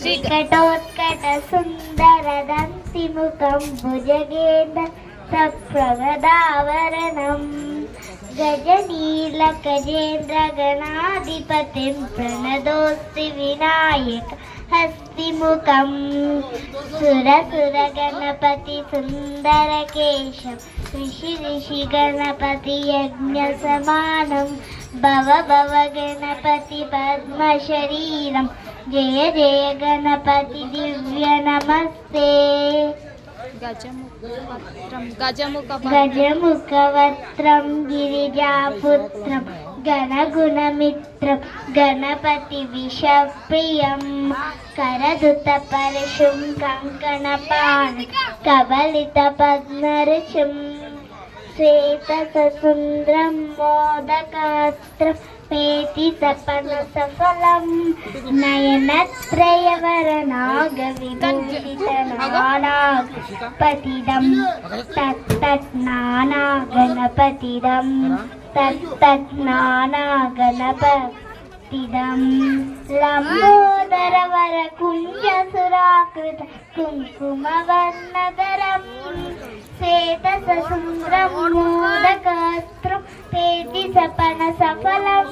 विकटोत्कट सुन्दरदन्तिमुखं भुजगेन्द्र सप्रगदावरणं गजनीलगजेन्द्रगणाधिपतिं प्रणतोऽस्मि विनायक हस्तिमुखं सुरसुरगणपति सुन्दरकेशं ऋषि गणपति यज्ञसमानं भव भव गणपति पद्मशरीरं जय जय गणपति दिव्य नमस्ते गजमुखवक्त्रं गिरिजापुत्रं गणगुणमित्रं गणपति विषप्रियं करदुतपरशुं कङ्कणपाणि कबलितपद्मरुचिं श्वेतसुन्दरं मोदकास्त्रं पेति सपनसफलं नयनत्रयवरनागविभूषितनानागपतिदं तत्तत्नानागणपतिदं तत्तत्नानागणपतिदं लम्बोदरवरकुञ्जसुराकृत कुङ्कुमवर्णधरं श्वेतसुन्दरं मोदकास्त्रं पेति सपनसफलं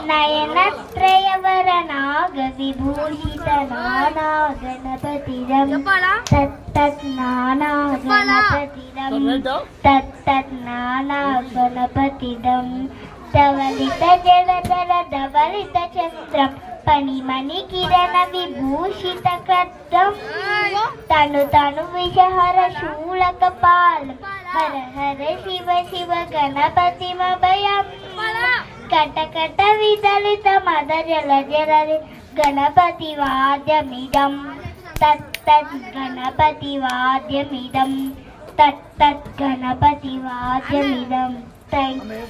नयनत्रयवरनागविभूषितनानागणपतिदं तत्तत्नानागणपतिदं धवलितजलधरधवलितचन्द्रं फणिमणिकिरणविभूषितकृतं तनु तनु विषहर शूलकपालं हर हर शिव शिव गणपतिमभयं कटकट विदलित मद जल जलरि गणपतिवाद्यमिदं तत्तत् गणपतिवाद्यमिदं तत्तत् गणपतिवाद्यमिदं। Thank you.